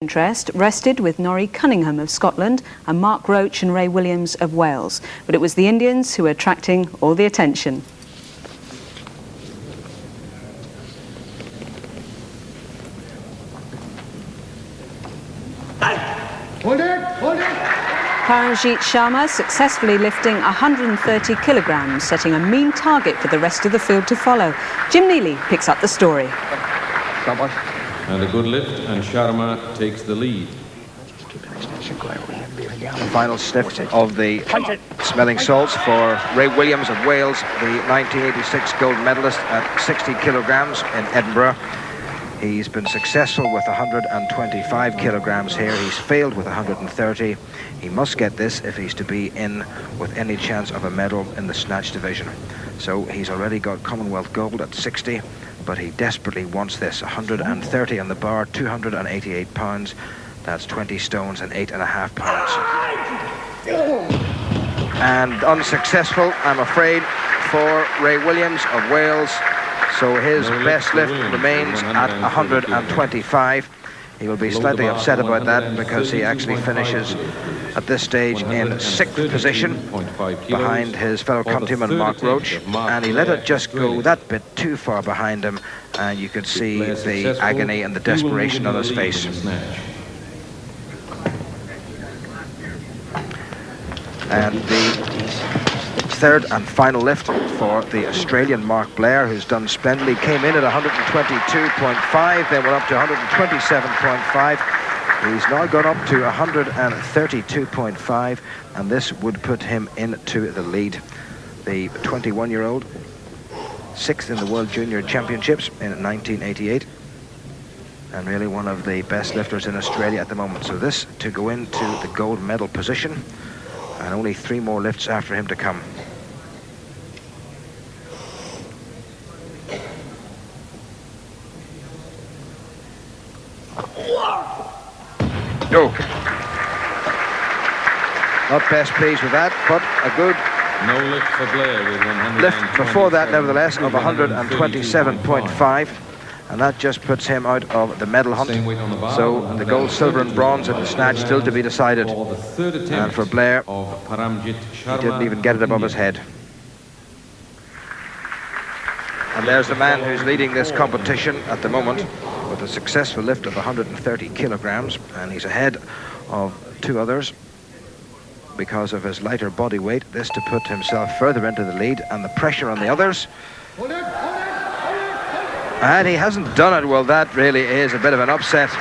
Interest rested with Norrie Cunningham of Scotland and Mark Roach and Ray Williams of Wales, but it was the Indians who were attracting all the attention. Karanjit Sharma successfully lifting 130 kilograms, setting a mean target for the rest of the field to follow. Jim Neely picks up the story. And a good lift, and Sharma takes the lead. The final sniff of the smelling salts for Ray Williams of Wales, the 1986 gold medalist at 60 kilograms in Edinburgh. He's been successful with 125 kilograms here. He's failed with 130. He must get this if he's to be in with any chance of a medal in the snatch division. So he's already got Commonwealth gold at 60. But he desperately wants this. 130 on the bar, 288 pounds. That's 20 stones and 8.5 pounds. And unsuccessful, I'm afraid, for Ray Williams of Wales. So his best lift remains at 125. He will be slightly upset about that because he actually finishes at this stage in 6th position behind his fellow countryman Mark Roach, and he let it just go that bit too far behind him, and you could see the agony and the desperation on his face. And the third and final lift for the Australian Mark Blair, who's done splendidly, came in at 122.5, then went up to 127.5. He's now gone up to 132.5, and this would put him into the lead. The 21-year-old, 6th in the World Junior Championships in 1988, and really one of the best lifters in Australia at the moment. So this to go into the gold medal position, and only 3 more lifts after him to come. Oh. Not best pleased with that, but a good lift for Blair with lift before that, nevertheless, of 127.5, and that just puts him out of the medal hunt. So the gold, silver and bronze in the snatch still to be decided. And for Blair, he didn't even get it above his head. And there's the man who's leading this competition at the moment with a successful lift of 130 kilograms, and he's ahead of 2 others because of his lighter body weight. This to put himself further into the lead, and the pressure on the others. And he hasn't done it. Well, that really is a bit of an upset.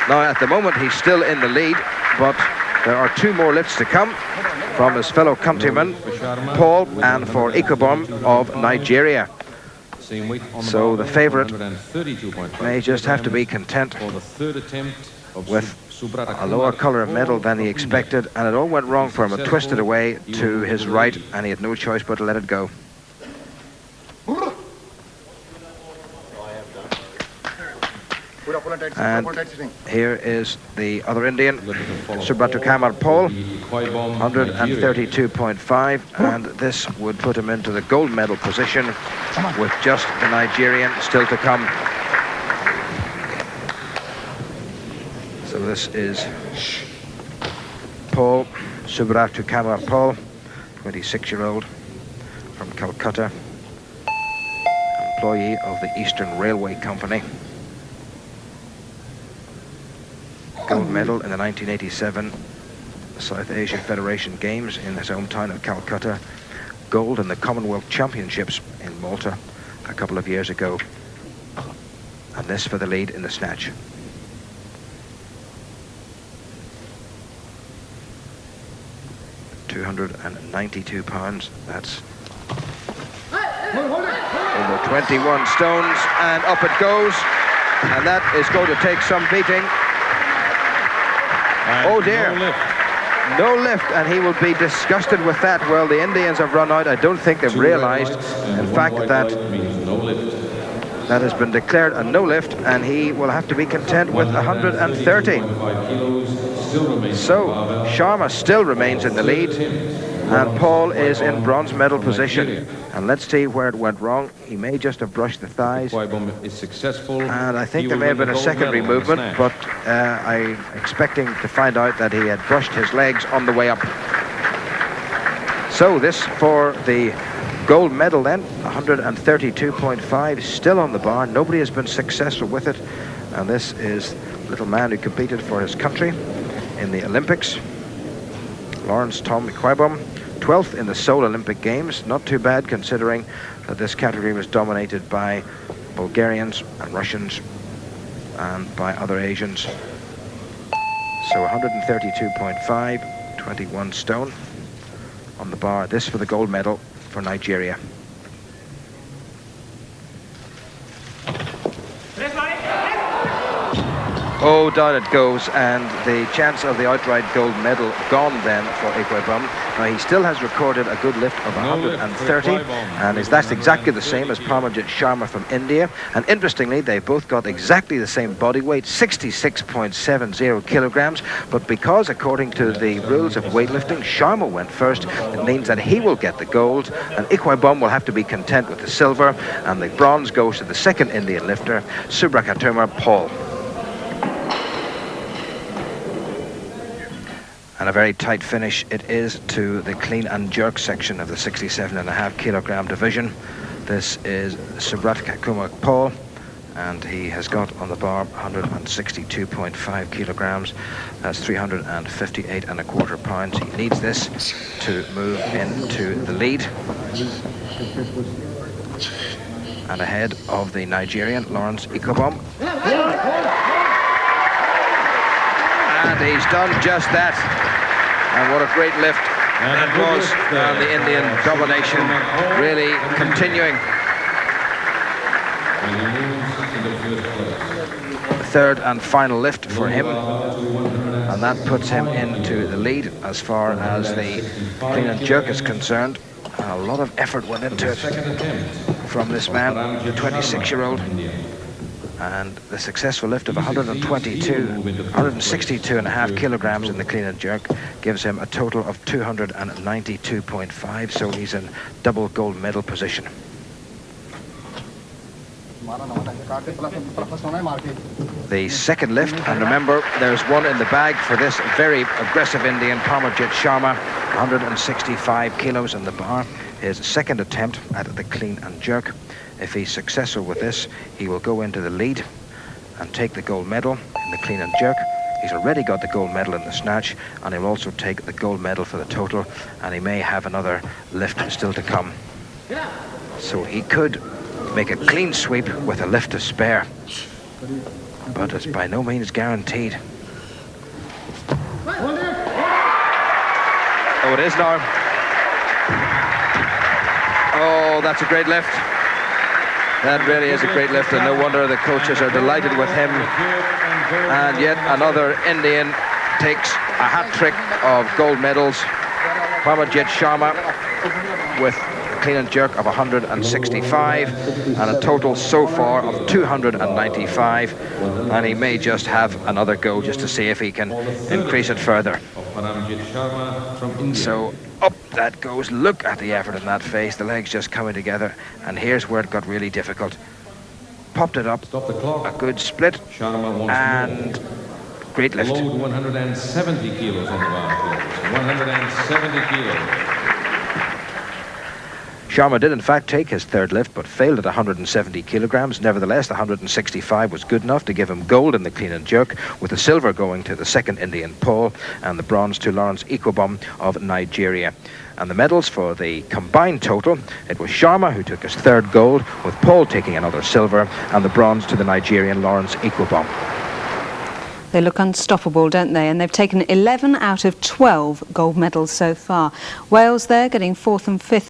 Now, at the moment, he's still in the lead, but there are 2 more lifts to come from his fellow countryman, Paul, and for Ikobom of Nigeria. So the favourite may just have to be content with a lower colour of medal than he expected, and it all went wrong for him. It twisted away to his right, and he had no choice but to let it go. And here is the other Indian, Subrata Kamar Paul, 132.5, and this would put him into the gold medal position with just the Nigerian still to come. So this is Paul, Subrata Kamar Paul, 26-year-old from Calcutta, employee of the Eastern Railway Company. Gold medal in the 1987 South Asia Federation Games in his hometown of Calcutta. Gold in the Commonwealth Championships in Malta a couple of years ago. And this for the lead in the snatch. £292, that's over 21 stones, and up it goes, and that is going to take some beating. Oh dear, no lift, and he will be disgusted with that. Well, the Indians have run out. I don't think they've realized, in fact, that that has been declared a no lift, and he will have to be content with 130. So Sharma still remains in the lead. And Paul is in bronze medal position. And let's see where it went wrong. He may just have brushed the thighs. Is successful. And I think there may have been a secondary movement, but I'm expecting to find out that he had brushed his legs on the way up. So this for the gold medal then, 132.5, still on the bar. Nobody has been successful with it. And this is the little man who competed for his country in the Olympics. Lawrence Tom Iquaibom, 12th in the Seoul Olympic Games. Not too bad considering that this category was dominated by Bulgarians and Russians and by other Asians. So 132.5, 21 stone on the bar. This for the gold medal for Nigeria. Oh, down it goes, and the chance of the outright gold medal gone then for Iquaibom. Now, he still has recorded a good lift of 130, and that's exactly the same as Parmajit Sharma from India. And interestingly, they both got exactly the same body weight, 66.70 kilograms. But because, according to the rules of weightlifting, Sharma went first, it means that he will get the gold, and Iquaibom will have to be content with the silver, and the bronze goes to the second Indian lifter, Subrakatuma Paul. And a very tight finish it is to the clean and jerk section of the 67.5 kilogram division. This is Subrakatuma Paul, and he has got on the bar 162.5 kilograms. That's 358.25 pounds. He needs this to move into the lead. And ahead of the Nigerian, Lawrence Iquaibom. And he's done just that. And what a great lift it was. And the Indian domination really continuing. The third and final lift for him. And that puts him into the lead as far as the clean and jerk is concerned. And a lot of effort went into it from this man, the 26-year-old. And the successful lift of 162.5 kilograms in the clean and jerk gives him a total of 292.5, so he's in double gold medal position. The second lift, and remember, there's one in the bag for this very aggressive Indian, Parmajit Sharma, 165 kilos in the bar. His second attempt at the clean and jerk. If he's successful with this, he will go into the lead and take the gold medal in the clean and jerk. He's already got the gold medal in the snatch, and he'll also take the gold medal for the total, and he may have another lift still to come. So he could make a clean sweep with a lift to spare, but it's by no means guaranteed. Oh, it is now. Oh, that's a great lift. That really is a great lift, and no wonder the coaches are delighted with him. And yet another Indian takes a hat-trick of gold medals. Parmajit Sharma with a clean and jerk of 165, and a total so far of 295. And he may just have another go just to see if he can increase it further. So up that goes. Look at the effort in that face. The legs just coming together, and here's where it got really difficult. Popped it up. Stop the clock. A good split. And great lift. Load 170 kilos on the bar. 170 kilos. Sharma did in fact take his third lift, but failed at 170 kilograms. Nevertheless, the 165 was good enough to give him gold in the clean and jerk, with the silver going to the second Indian, Paul, and the bronze to Lawrence Iquaibom of Nigeria. And the medals for the combined total, it was Sharma who took his third gold, with Paul taking another silver, and the bronze to the Nigerian Lawrence Iquaibom. They look unstoppable, don't they? And they've taken 11 out of 12 gold medals so far. Wales there getting 4th and 5th